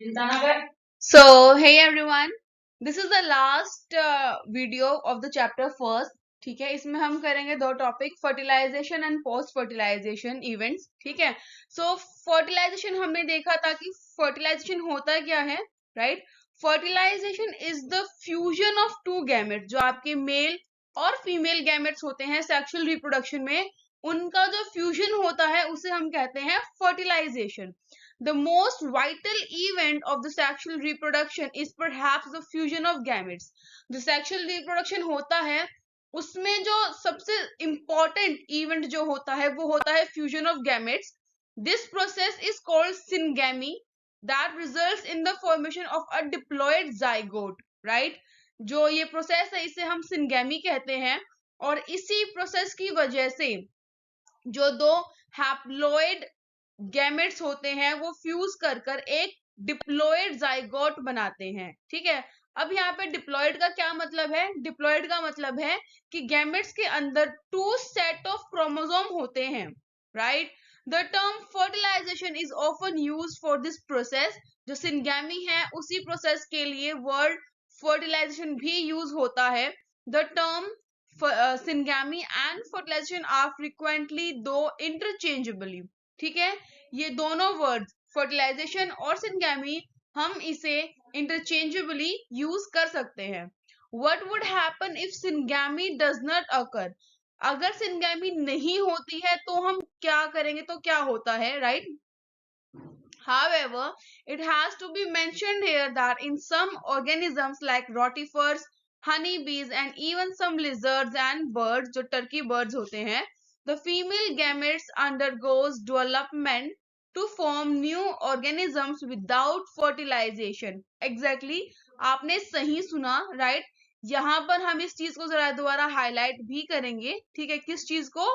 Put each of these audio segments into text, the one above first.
So, hey everyone, this is the last video of the chapter first. ठीक है, इसमें हम करेंगे दो topic, fertilisation and post fertilisation events. ठीक है, सो फर्टिलाइजेशन हमने देखा था कि फर्टिलाइजेशन होता क्या है, right? Fertilisation is the fusion of two gametes, जो आपके मेल और फीमेल गैमेट्स होते हैं सेक्सुअल रिप्रोडक्शन में, उनका जो फ्यूजन होता है उसे हम कहते हैं fertilisation. The most vital event of the sexual reproduction is perhaps the fusion of gametes. जो sexual reproduction होता है उसमें जो सबसे important event जो होता है वो होता है fusion of gametes. This process is called syngamy that results in the formation of a diploid zygote, right? जो ये process है इसे हम syngamy कहते हैं और इसी process की वजह से जो दो हैप्लॉइड गैमेट्स होते हैं वो फ्यूज कर कर एक डिप्लॉइड जाइगोट बनाते हैं. ठीक है, अब यहाँ पे डिप्लॉइड का क्या मतलब है? डिप्लॉइड का मतलब है कि गैमेट्स के अंदर टू सेट ऑफ क्रोमोसोम होते हैं, right? The term fertilisation is often used for this process. जो सिंगैमी है उसी प्रोसेस के लिए वर्ड फर्टिलाइजेशन भी यूज होता है. The term syngamy and fertilization are frequently though interchangeably. ठीक है, ये दोनों वर्ड्स फर्टिलाइजेशन और सिंगैमी हम इसे इंटरचेंजेबली यूज कर सकते हैं. What would happen if syngamy does not occur? अगर सिंगैमी नहीं होती है तो हम क्या करेंगे, तो क्या होता है, right? However, it has to be mentioned here that in some organisms like rotifers, honeybees and even some lizards and birds, जो turkey birds होते हैं, the female gametes undergoes development to form new organisms without fertilization. Exactly, आपने सही सुना, right? यहाँ पर हम इस चीज को जरा दोबारा हाईलाइट भी करेंगे. ठीक है, किस चीज को?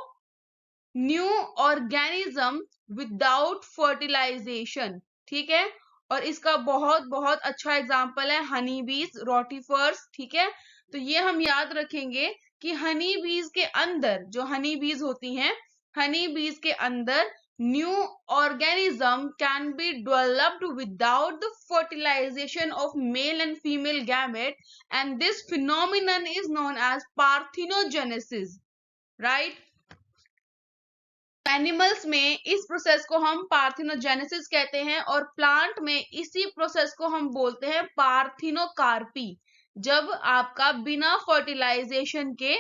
New organism without fertilisation. ठीक है, और इसका बहुत बहुत अच्छा एग्जांपल है हनी बीज, रोटिफर्स. ठीक है, तो ये हम याद रखेंगे कि हनी बीज के अंदर जो हनी बीज होती हैं, हनी बीज के अंदर new organism can be developed without the fertilisation of male and female gamete and this phenomenon is known as parthenogenesis, right? Animals में इस प्रोसेस को हम पार्थिनोजेनेसिस कहते हैं और प्लांट में इसी प्रोसेस को हम बोलते हैं पार्थिनोकार्पी. जब आपका बिना फर्टिलाइजेशन के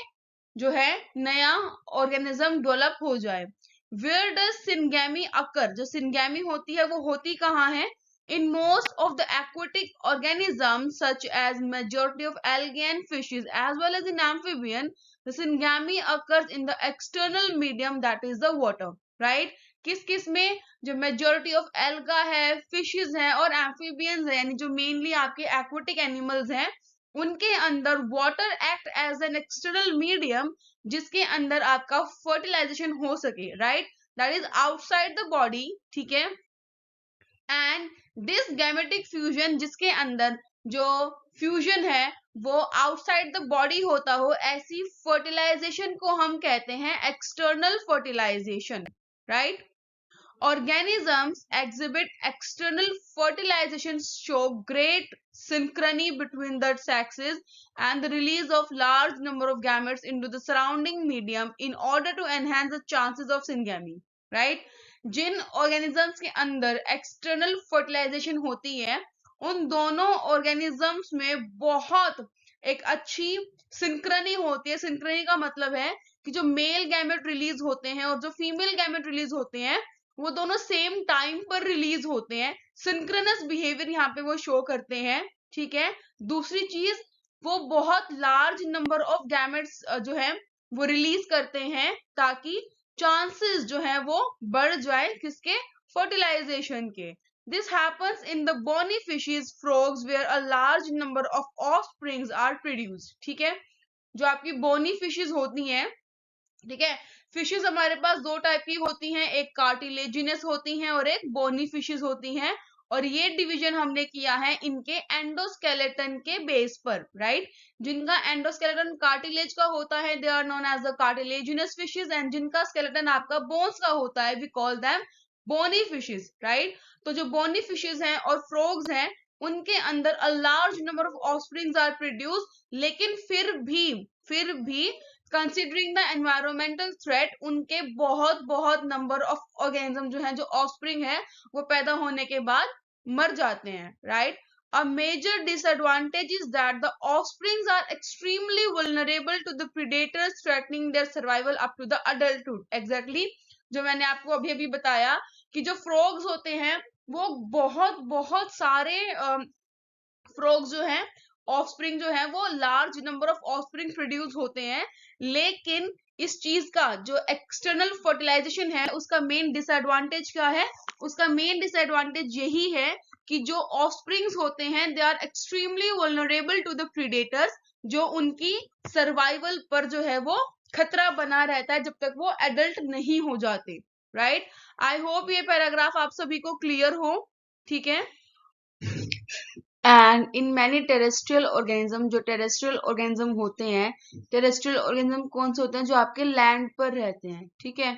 जो है नया ऑर्गेनिज्म डेवलप हो जाए. वेयर डज सिंगैमी अकर? जो सिंगैमी होती है वो होती कहाँ है? In most of the aquatic organisms such as majority of algae and fishes as well as in amphibian, the syngamy occurs in the external medium that is the water, right? किस किस में? जो majority of alga है, fishes हैं और amphibians है, यानी जो mainly आपके aquatic animals हैं, उनके अंदर water act as an external medium जिसके अंदर आपका fertilization हो सके, right? That is outside the body. ठीक है, एंड दिस गैमेटिक फ्यूजन जिसके अंदर जो फ्यूजन है वो आउटसाइड द बॉडी होता हो, ऐसी फर्टिलाइजेशन को हम कहते हैं external fertilisation, right? Organisms exhibit external fertilization show great synchrony between the sexes and the release of large number of gametes into the surrounding medium in order to enhance the chances of syngamy, right? जिन organisms के अंदर external fertilization होती है उन दोनों organisms में बहुत एक अच्छी सिंक्रनी होती है. सिंक्रनी का मतलब है कि जो मेल गैमेट रिलीज होते हैं और जो फीमेल गैमेट रिलीज होते हैं वो दोनों सेम टाइम पर रिलीज होते हैं. सिंक्रोनस बिहेवियर यहाँ पे वो शो करते हैं. ठीक है, दूसरी चीज वो बहुत लार्ज नंबर ऑफ गैमेट्स जो है वो रिलीज करते हैं ताकि चांसेस जो है वो बढ़ जाए किसके? फर्टिलाइजेशन के. This happens in the bony fishes frogs where a large number of offsprings are produced. ठीक है, जो आपकी बोनी फिशेस होती हैं, ठीक है, फिशेस हमारे पास दो टाइप की होती हैं, एक कार्टिलेजिनस होती हैं और एक बोनी फिशेस होती हैं. और ये डिवीजन हमने किया है इनके एंडोस्केलेटन के बेस पर, राइट? जिनका एंडोस्केलेटन कार्टिलेज का होता है they are known as the cartilaginous fishes and जिनका स्केलेटन आपका बोन्स का होता है we call them bony fishes, right. तो जो बोनी फिशेस हैं और फ्रॉग्स हैं, उनके अंदर a large number of offsprings are produce, लेकिन फिर भी कंसिडरिंग द एनवायरमेंटल थ्रेट, उनके बहुत बहुत नंबर ऑफ ऑर्गेनिज्म जो है, जो ऑफस्प्रिंग है, वो पैदा होने के बाद मर जाते हैं, right. A major disadvantage is that the offsprings are extremely vulnerable to the predators, threatening their survival up to the adulthood. Exactly, जो मैंने आपको अभी अभी बताया कि जो फ्रॉग्स होते हैं वो बहुत बहुत सारे फ्रॉग्स जो हैं, ऑफस्प्रिंग जो है, वो large number of offspring produce होते हैं, लेकिन इस चीज का जो एक्सटर्नल फर्टिलाइजेशन है, उसका मेन डिसएडवांटेज क्या है? उसका मेन डिसएडवांटेज यही है कि जो ऑफस्प्रिंग्स होते हैं, they are extremely vulnerable to the predators, जो उनकी सर्वाइवल पर जो है वो खतरा बना रहता है जब तक वो एडल्ट नहीं हो जाते, राइट। आई होप ये पैराग्राफ आप सभी को क्लियर हो, ठीक है। And in many terrestrial organism, जो टेरेस्ट्रियल ऑर्गेनिज्म होते हैं, टेरेस्ट्रियल ऑर्गेनिज्म कौन से होते हैं? जो आपके लैंड पर रहते हैं, ठीक है।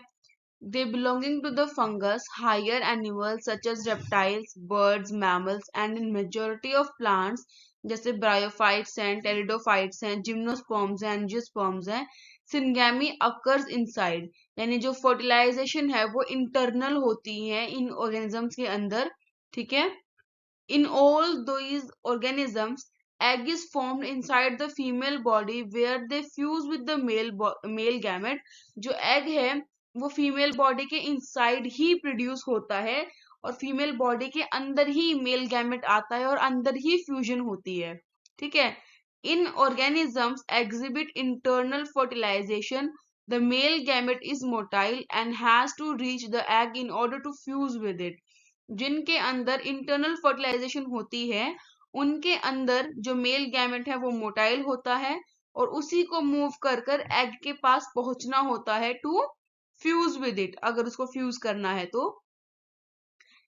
They belonging to the fungus, higher animals such as reptiles, birds, mammals, and in majority of plants, जैसे ब्रायोफाइट्स हैं, टेरिडोफाइट्स हैं, जिम्नोस्पर्म्स हैं, एंजियोस्पर्म्स हैं। सिंगेमी अकर्स इनसाइड, यानी जो फर्टिलाइजेशन है वो इंटरनल होती है इन ऑर्गेनिजम्स के अंदर, ठीक है। In all these organisms, egg is formed inside the female body where they fuse with the male gamete. जो egg है वो फीमेल बॉडी के इनसाइड ही प्रोड्यूस होता है और फीमेल बॉडी के अंदर ही मेल गैमेट आता है और अंदर ही फ्यूजन होती है, ठीक है। In organisms exhibit internal fertilisation, the male gamete is motile and has to reach the egg in order to fuse with it. जिनके अंदर इंटरनल फर्टिलाइजेशन होती है, उनके अंदर जो मेल गैमेट है वो मोटाइल होता है और उसी को मूव कर कर एग के पास पहुंचना होता है टू फ्यूज विद इट, अगर उसको फ्यूज करना है तो।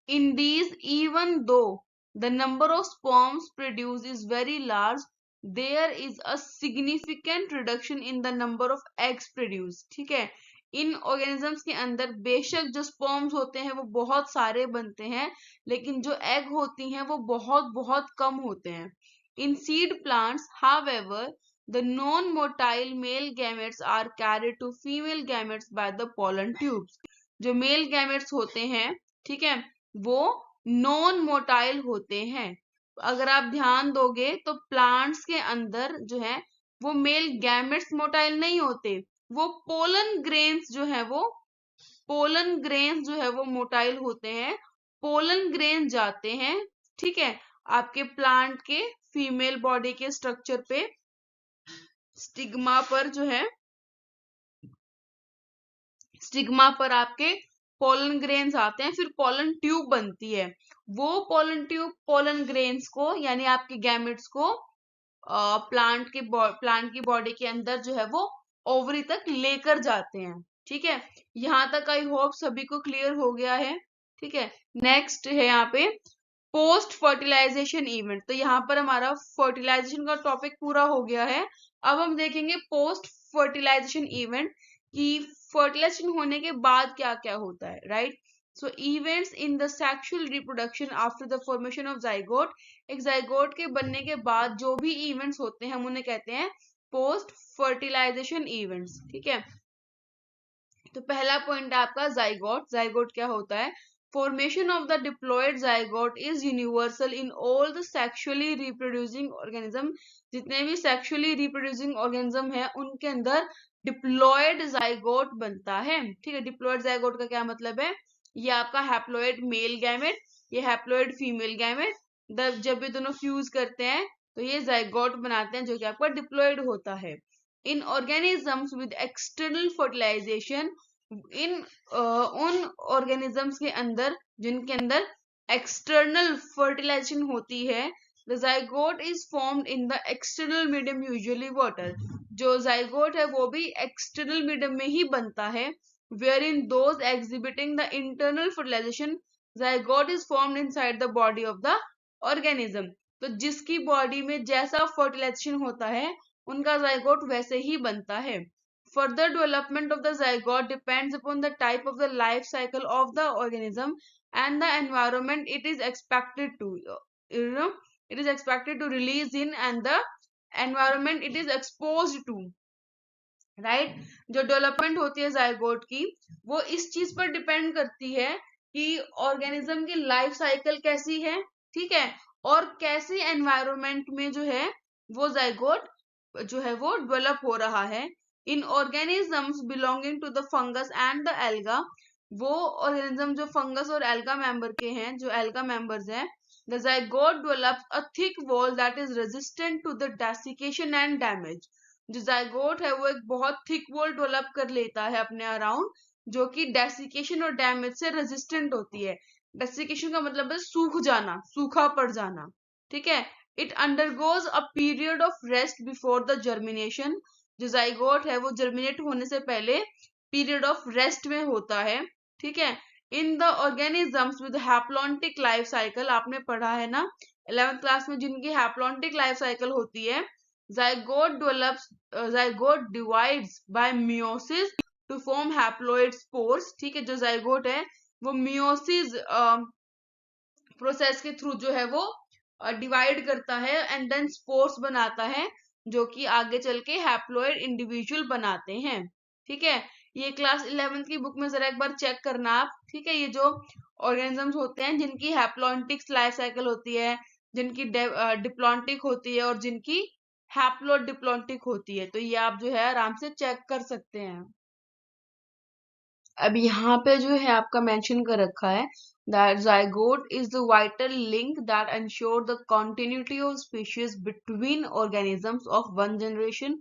In these, even though the number of sperms produce is very large, there is a significant reduction in the number of eggs produce, ठीक है। इन ऑर्गेनिजम्स के अंदर बेशक जो स्पर्म्स होते हैं वो बहुत सारे बनते हैं, लेकिन जो एग होती हैं वो बहुत बहुत कम होते हैं। In seed plants, however, the non motile male gametes are carried to female gametes by the pollen tubes. जो मेल गैमेट्स होते हैं, ठीक है, वो नॉन मोटाइल होते हैं। अगर आप ध्यान दोगे तो प्लांट्स के अंदर जो है वो मेल गैमेट्स मोटाइल नहीं होते, वो पोलन ग्रेन्स जो है वो मोटाइल होते हैं। पोलन ग्रेन जाते हैं, ठीक है, आपके प्लांट के फीमेल बॉडी के स्ट्रक्चर पे, स्टिग्मा पर जो है, स्टिग्मा पर आपके पोलन ग्रेन्स आते हैं, फिर पोलन ट्यूब बनती है। वो पोलन ट्यूब पोलन ग्रेन्स को, यानी आपके गैमेट्स को प्लांट की बॉडी के अंदर जो है वो ओवरी तक लेकर जाते हैं, ठीक है। यहां तक आई होप सभी को क्लियर हो गया है, ठीक है। नेक्स्ट है यहाँ पे पोस्ट फर्टिलाइजेशन इवेंट। तो यहाँ पर हमारा फर्टिलाइजेशन का टॉपिक पूरा हो गया है। अब हम देखेंगे पोस्ट फर्टिलाइजेशन इवेंट कि फर्टिलाइजेशन होने के बाद क्या क्या होता है, right. So events in the sexual reproduction after the formation of zygote, एक जाइगोट के बनने के बाद जो भी इवेंट्स होते हैं हम उन्हें कहते हैं पोस्ट फर्टिलाइजेशन इवेंट्स, ठीक है। तो पहला पॉइंट है आपका जाइगोट। जाइगोट क्या होता है? Formation of the diploid zygote is universal in all the sexually reproducing organism. जितने भी सेक्सुअली रिप्रोड्यूसिंग ऑर्गेनिज्म है उनके अंदर डिप्लॉयड जाइगोट बनता है, ठीक है। डिप्लॉयड जाइगोट का क्या मतलब है? ये आपका हैप्लॉयड मेल गैमेट, ये हैप्लॉयड फीमेल गैमेट, जब ये दोनों फ्यूज करते हैं तो ये जाइगोट बनाते हैं जो कि आपका डिप्लॉयड होता है। In organisms with external fertilisation, उन ऑर्गेनिजम्स के अंदर जिनके अंदर एक्सटर्नल फर्टिलाइजेशन होती है, the zygote is formed in the external medium, usually water. जो जाइगोट है वो भी एक्सटर्नल मीडियम में ही बनता है। Where in those exhibiting the internal fertilisation, zygote is formed inside the body of the organism. तो जिसकी बॉडी में जैसा फर्टिलाइजेशन होता है उनका जाइगोट वैसे ही बनता है। further development of the zygote depends upon the type of the life cycle of the organism and the environment it is expected to, it is expected to release in, and the environment it is exposed to, right जो development होती है zygote की, वो इस चीज पर depend करती है कि ऑर्गेनिज्म की लाइफ साइकिल कैसी है, ठीक है, और कैसे एनवायरनमेंट में जो है वो जायगोट जो है वो डेवलप हो रहा है। In organisms belonging to the fungus and the algae, वो ऑर्गेनिज्म जो फंगस और एल्गा मेंबर के हैं, जो एल्गा मेंबर्स हैं, the zygote develops a thick wall that is resistant to the desiccation and damage. जो जायगोट है वो एक बहुत थिक वॉल डेवलप कर लेता है अपने अराउंड, जो कि डेसिकेशन और डैमेज से रेजिस्टेंट होती है। डेसिकेशन का मतलब है सूख जाना, सूखा पड़ जाना, ठीक है। It undergoes a period of rest before the germination, जो जायगोट है वो जर्मिनेट होने से पहले पीरियड ऑफ रेस्ट में होता है, ठीक है। In the organisms with haplontic life cycle, आपने पढ़ा है ना 11th क्लास में, जिनकी हैप्लॉन्टिक लाइफ साइकिल होती है, zygote divides by meiosis to form haploid spores, ठीक है। जो जायगोट है वो मियोसिस प्रोसेस के थ्रू जो है वो डिवाइड करता है एंड देन स्पोर्स बनाता है, जो कि आगे चल के हैप्लॉइड इंडिविजुअल बनाते हैं, ठीक है। ये क्लास 11th की बुक में जरा एक बार चेक करना आप, ठीक है। ये जो ऑर्गेनिजम्स होते हैं जिनकी हैप्लॉन्टिक लाइफ साइकिल होती है, जिनकी डिप्लॉन्टिक होती है और जिनकी हैप्लोडिप्लॉन्टिक होती है, तो ये आप जो है आराम से चेक कर सकते हैं। अब यहाँ पे जो है आपका मेंशन कर रखा है that zygote is the vital link that ensure the continuity of species between organisms of one generation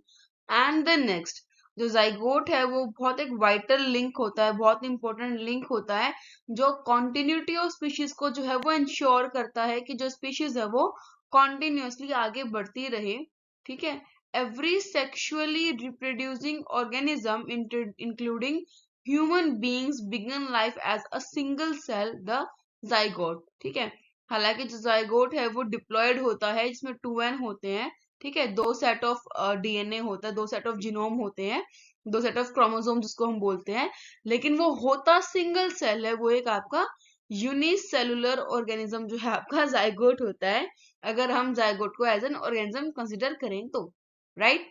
and the next। जो जाइगोट है वो बहुत एक वाइटल लिंक होता है, बहुत इंपॉर्टेंट लिंक होता है, जो कॉन्टिन्यूटी ऑफ स्पीशीज को जो है वो इंश्योर करता है कि जो स्पीशीज है वो कॉन्टिन्यूसली आगे बढ़ती रहे, ठीक है। Every sexually reproducing organism including human beings begin life as a single cell the zygote, ठीक है। हालांकि जो जाइगोट है वो डिप्लॉयड होता है, जिसमें 2n होते हैं, ठीक है। 2 सेट ऑफ डीएनए होता है, 2 सेट ऑफ जीनोम होते हैं, 2 सेट ऑफ क्रोमोसोम जिसको हम बोलते हैं, लेकिन वो होता सिंगल सेल है, वो एक आपका यूनिसेलुलर ऑर्गेनिज्म जो है आपका जाइगोट होता है, अगर हम जाइगोट को एज एन ऑर्गेनिज्म कंसिडर करें तो, राइट।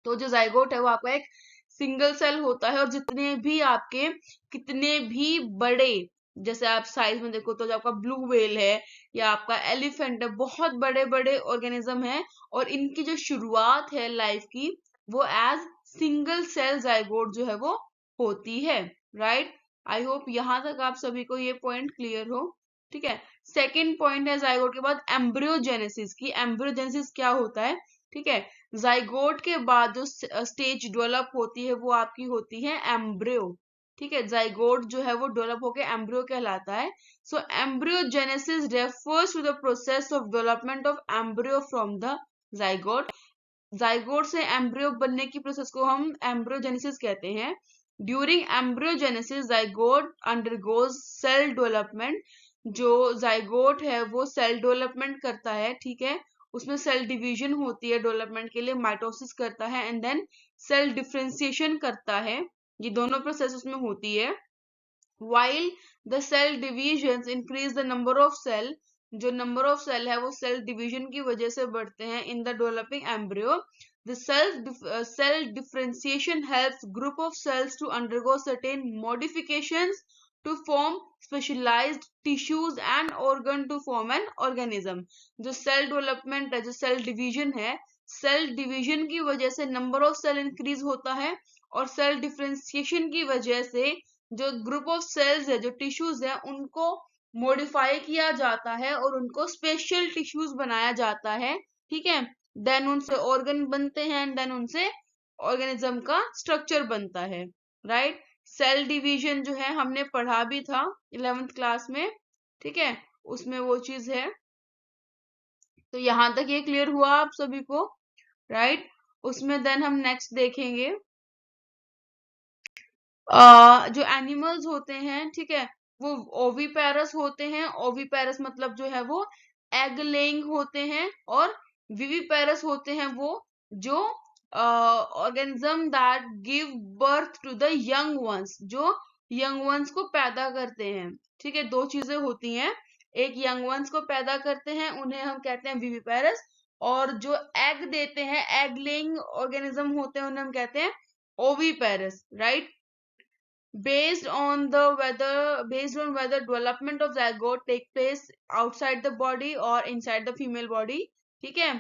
तो जो जाइगोट है वो आपका एक सिंगल सेल होता है, और जितने भी आपके कितने भी बड़े, जैसे आप साइज में देखो तो जो आपका ब्लू व्हेल है या आपका एलिफेंट है, बहुत बड़े बड़े ऑर्गेनिज्म है, और इनकी जो शुरुआत है लाइफ की वो एज सिंगल सेल जाइगोट जो है वो होती है, राइट। आई होप यहां तक आप सभी को ये पॉइंट क्लियर हो, ठीक है। सेकेंड पॉइंट है जाइगोट के बाद एम्ब्रियोजेनेसिस की। एम्ब्रियोजेनेसिस क्या होता है, ठीक है। जाइगोट के बाद जो स्टेज डेवलप होती है वो आपकी होती है एम्ब्रियो, ठीक है। जाइगोट जो है वो डेवलप होकर एम्ब्रियो कहलाता है। So embryogenesis refers to the process of development of embryo from the zygote. Zygote से एम्ब्रियो बनने की प्रोसेस को हम एम्ब्रियोजेनेसिस कहते हैं। During embryogenesis zygote undergoes cell development. जो जाइगोट है वो सेल डेवलपमेंट करता है, ठीक है। उसमें सेल डिवीजन होती है डेवलपमेंट के लिए, माइटोसिस करता है एंड देन सेल डिफरेंशिएशन करता है, ये दोनों प्रोसेस उसमें होती है। While the cell division increase the number of cell, जो नंबर ऑफ सेल है वो सेल डिवीजन की वजह से बढ़ते हैं in the developing embryo. The cell differentiation helps group of cells to undergo certain modifications to form specialized tissues and organ to form an organism। जो cell development है, जो सेल डिवीजन है, cell division की वजह से number of cell increase होता है, और सेल डिफरेंशिएशन की वजह से जो ग्रुप ऑफ सेल्स है, जो टिश्यूज है, उनको मॉडिफाई किया जाता है और उनको स्पेशल टिश्यूज बनाया जाता है, ठीक है। देन उनसे ऑर्गन बनते हैं, देन उनसे ऑर्गेनिज्म का स्ट्रक्चर बनता है, राइट। सेल डिवीजन जो है हमने पढ़ा भी था 11th क्लास में, ठीक है, उसमें वो चीज है। तो यहां तक ये क्लियर हुआ आप सभी को, राइट। उसमें देन हम नेक्स्ट देखेंगे जो एनिमल्स होते हैं, ठीक है, वो ओविपेरस होते हैं। ओविपेरस मतलब जो है वो एग लेइंग होते हैं, और विविपेरस होते हैं वो जो organism that give birth to the young ones, जो यंग वंस को पैदा करते हैं। ठीक है, दो चीजें होती हैं, एक यंग वंस को पैदा करते हैं, उन्हें हम कहते हैं विविपेरस, और जो एग देते हैं, एग लेइंग ऑर्गेनिज्म होते हैं, उन्हें हम कहते हैं oviparous, right. Based on whether development of zygote take place outside the body or inside the female body। ठीक है,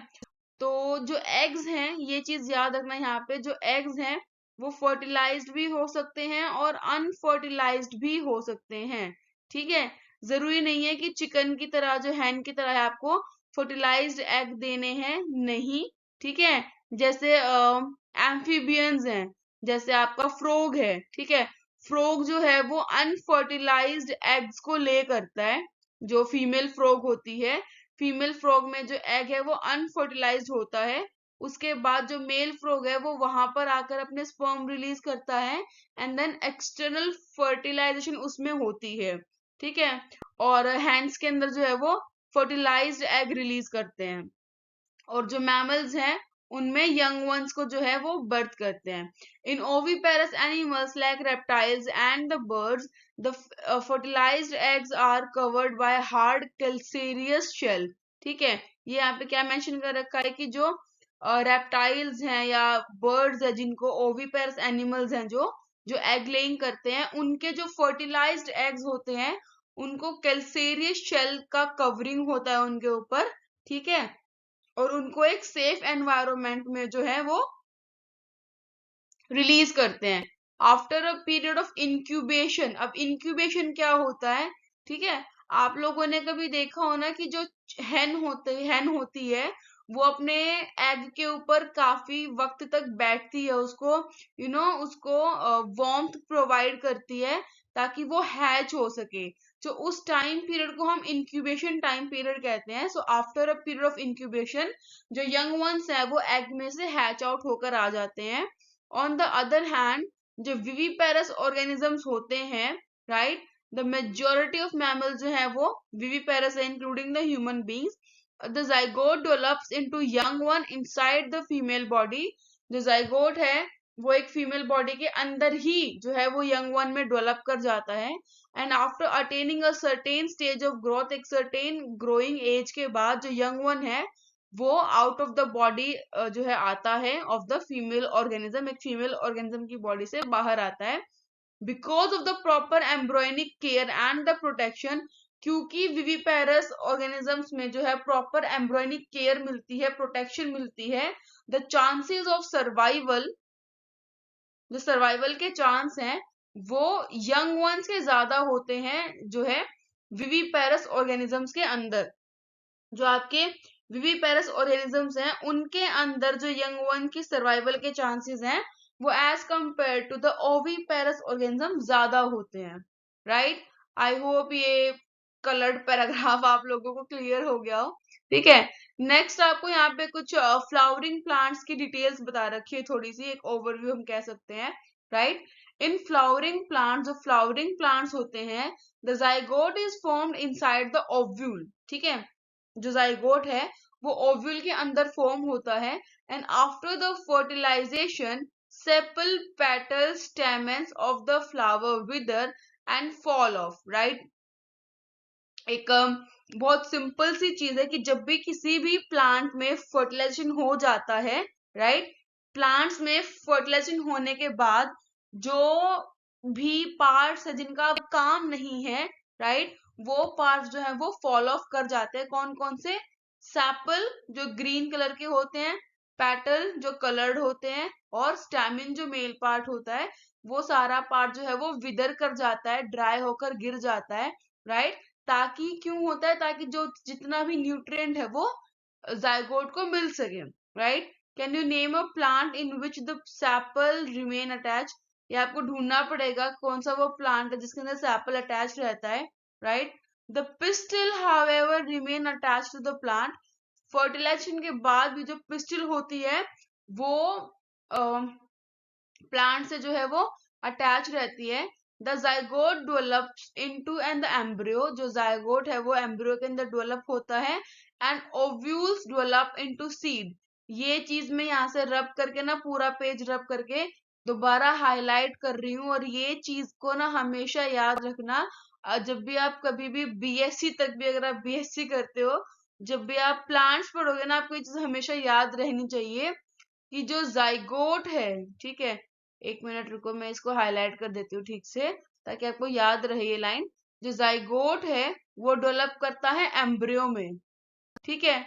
तो जो एग्स हैं, ये चीज याद रखना यहाँ पे, जो एग्स हैं वो फर्टिलाइज्ड भी हो सकते हैं और अनफर्टिलाइज्ड भी हो सकते हैं। ठीक है, जरूरी नहीं है कि चिकन की तरह, जो हैन की तरह है, आपको फर्टिलाइज्ड एग देने हैं, नहीं। ठीक है, जैसे एम्फीबियंस हैं, जैसे आपका फ्रॉग है। ठीक है, फ्रॉग जो है वो अनफर्टिलाइज्ड एग्स को ले करता है, जो फीमेल फ्रॉग होती है, फीमेल फ्रॉग में जो एग है वो अनफर्टिलाइज्ड होता है। उसके बाद जो मेल फ्रॉग है वो वहां पर आकर अपने स्पर्म रिलीज करता है, एंड देन एक्सटर्नल फर्टिलाइजेशन उसमें होती है। ठीक है, और हैंड्स के अंदर जो है वो फर्टिलाइज्ड एग रिलीज करते हैं, और जो मैमल्स हैं उनमें यंग वंस को जो है वो बर्थ करते हैं। In oviparous animals like reptiles and the birds, the fertilized eggs are covered by hard calcareous shell। ठीक है, ये यहाँ पे क्या मेंशन कर रखा है कि जो रेप्टाइल्स हैं या बर्ड्स है, जिनको ओविपेरस एनिमल्स हैं, जो जो एग लेइंग करते हैं, उनके जो फर्टिलाइज्ड एग्स होते हैं उनको कैल्सेरियस शेल का कवरिंग होता है उनके ऊपर। ठीक है, और उनको एक सेफ एनवायरनमेंट में जो है वो रिलीज करते हैं after a period of incubation. अब इंक्यूबेशन क्या होता है? ठीक है, आप लोगों ने कभी देखा हो ना कि जो हैन होती है वो अपने एग के ऊपर काफी वक्त तक बैठती है, उसको उसको वार्मथ प्रोवाइड करती है ताकि वो हैच हो सके। तो उस टाइम पीरियड को हम इंक्यूबेशन टाइम पीरियड कहते हैं। So after a period of incubation जो यंग वंस है वो एग में से हैच आउट होकर आ जाते हैं। ऑन द अदर हैंड जो विविपेरस ऑर्गेनिजम्स होते हैं, right, the majority of mammal जो है वो विविपेरस है, including the human beings. The zygote develops into young one inside the female body. जो जाइगोट है वो एक फीमेल बॉडी के अंदर ही जो है वो यंग वन में डेवलप कर जाता है, and after attaining a certain stage of growth, एक सर्टेन ग्रोइंग एज के बाद जो यंग वन है वो आउट ऑफ द बॉडी जो है आता है ऑफ द फीमेल ऑर्गेनिज्म, एक फीमेल ऑर्गेनिज्म की बॉडी से बाहर आता है, because of the proper embryonic care and the protection. क्योंकि विविपेरस ऑर्गेनिजम्स में जो है प्रॉपर एम्ब्रॉयनिक केयर मिलती है, प्रोटेक्शन मिलती है, द चांसेस ऑफ सर्वाइवल, जो सर्वाइवल के चांस हैं वो यंग वंस के ज्यादा होते हैं जो है विविपेरस ऑर्गेनिजम्स के अंदर। जो आपके विविपेरस ऑर्गेनिजम्स हैं उनके अंदर जो यंग वन की सर्वाइवल के चांसेस हैं वो as compare to the oviparous organism ज्यादा होते हैं, राइट। आई होप ये कलर्ड पैराग्राफ आप लोगों को क्लियर हो गया हो। ठीक है, नेक्स्ट आपको यहाँ पे कुछ फ्लावरिंग प्लांट्स की डिटेल्स बता रखी है, थोड़ी सी एक ओवरव्यू हम कह सकते हैं, राइट। इन फ्लावरिंग प्लांट्स, जो फ्लावरिंग प्लांट्स होते हैं, the zygote is formed inside the ovule. ठीक है, जो जाइगोट है वो ओव्यूल के अंदर फॉर्म होता है, and after the fertilisation sepal petal stamens of the flower wither and fall off, right. एक बहुत सिंपल सी चीज है कि जब भी किसी भी प्लांट में फर्टिलाइजेशन हो जाता है, राइट, प्लांट्स में फर्टिलाइजेशन होने के बाद जो भी पार्ट्स है जिनका अब काम नहीं है, राइट, वो पार्ट्स जो है वो फॉल ऑफ कर जाते हैं। कौन कौन से? सैपल जो ग्रीन कलर के होते हैं, पेटल जो कलर्ड होते हैं, और स्टैमिन जो मेल पार्ट होता है, वो सारा पार्ट जो है वो विदर कर जाता है, ड्राई होकर गिर जाता है, राइट। ताकि क्यों होता है? ताकि जो जितना भी न्यूट्रिएंट है वो जाइगोट को मिल सके, right. Can you name a plant in which the sepal remain attach? ये आपको ढूंढना पड़ेगा कौन सा वो प्लांट है जिसके अंदर सैपल अटैच रहता है, right. The pistil however remain attach to the plant. Fertilisation के बाद भी जो पिस्टिल होती है वो प्लांट से जो है वो अटैच रहती है। The zygote develops into and the embryo, जो जाइगोट है वो एम्ब्रियो के अंदर डेवलप होता है, and ovules develop into seed. ये चीज मैं यहाँ से रब करके ना पूरा पेज रब करके दोबारा हाईलाइट कर रही हूँ। और ये चीज को ना हमेशा याद रखना, जब भी आप कभी भी बीएससी तक भी अगर आप बीएससी करते हो, जब भी आप प्लांट्स पढ़ोगे ना, आपको ये चीज हमेशा याद रहनी चाहिए कि जो जाइगोट है, ठीक है, एक मिनट रुको, मैं इसको हाईलाइट कर देती हूँ ठीक से ताकि आपको याद रहे ये लाइन। जो जाइगोट है वो डेवलप करता है एम्ब्रियो में, ठीक है।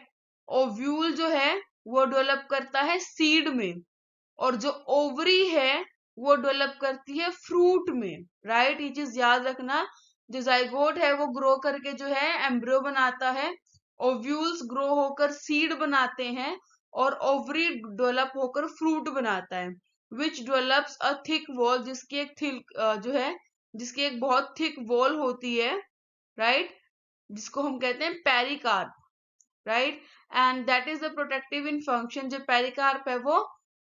ओव्यूल जो है वो डेवलप करता है सीड में, और जो ओवरी है वो डेवलप करती है फ्रूट में, राइट। ये चीज याद रखना, जो जाइगोट है वो ग्रो करके जो है एम्ब्रियो बनाता है, ओव्यूल्स ग्रो होकर सीड बनाते हैं, और ओवरी डेवलप होकर फ्रूट बनाता है, which develops a thick wall, जिसकी एक थिक जो है, जिसकी एक बहुत थिक वॉल होती है, राइट, जिसको हम कहते हैं pericarp, right. And that is the protective in function. जो पेरिकार्प है वो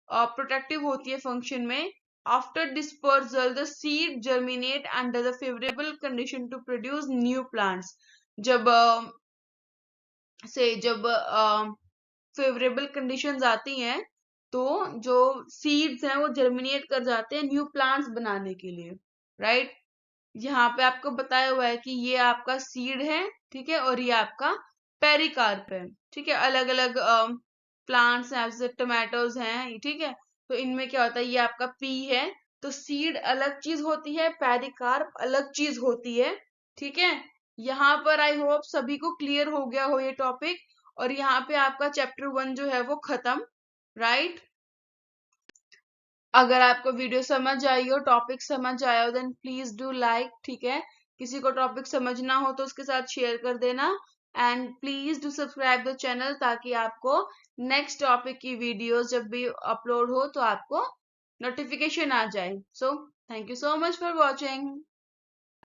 प्रोटेक्टिव होती है फंक्शन में। After dispersal the seed germinate under the favourable condition to produce new plants. जब जब फेवरेबल कंडीशंस आती हैं तो जो सीड्स हैं वो जर्मिनेट कर जाते हैं न्यू प्लांट्स बनाने के लिए, राइट। यहाँ पे आपको बताया हुआ है कि ये आपका सीड है, ठीक है, और ये आपका पेरिकार्प है, ठीक है। अलग अलग प्लांट्स हैं, जैसे टोमेटोज हैं, ठीक है। तो इनमें क्या होता है, ये आपका पी है, तो सीड अलग चीज होती है, पेरिकार्प अलग चीज होती है, ठीक है। यहाँ पर आई होप सभी को क्लियर हो गया हो ये टॉपिक, और यहाँ पे आपका चैप्टर 1 जो है वो खत्म, राइट। अगर आपको वीडियो समझ आई हो, टॉपिक समझ आया हो, देन प्लीज डू लाइक, ठीक है। किसी को टॉपिक समझना हो तो उसके साथ शेयर कर देना, and please do subscribe the channel ताकि आपको नेक्स्ट टॉपिक की वीडियोस जब भी अपलोड हो तो आपको नोटिफिकेशन आ जाए। So thank you so much for watching.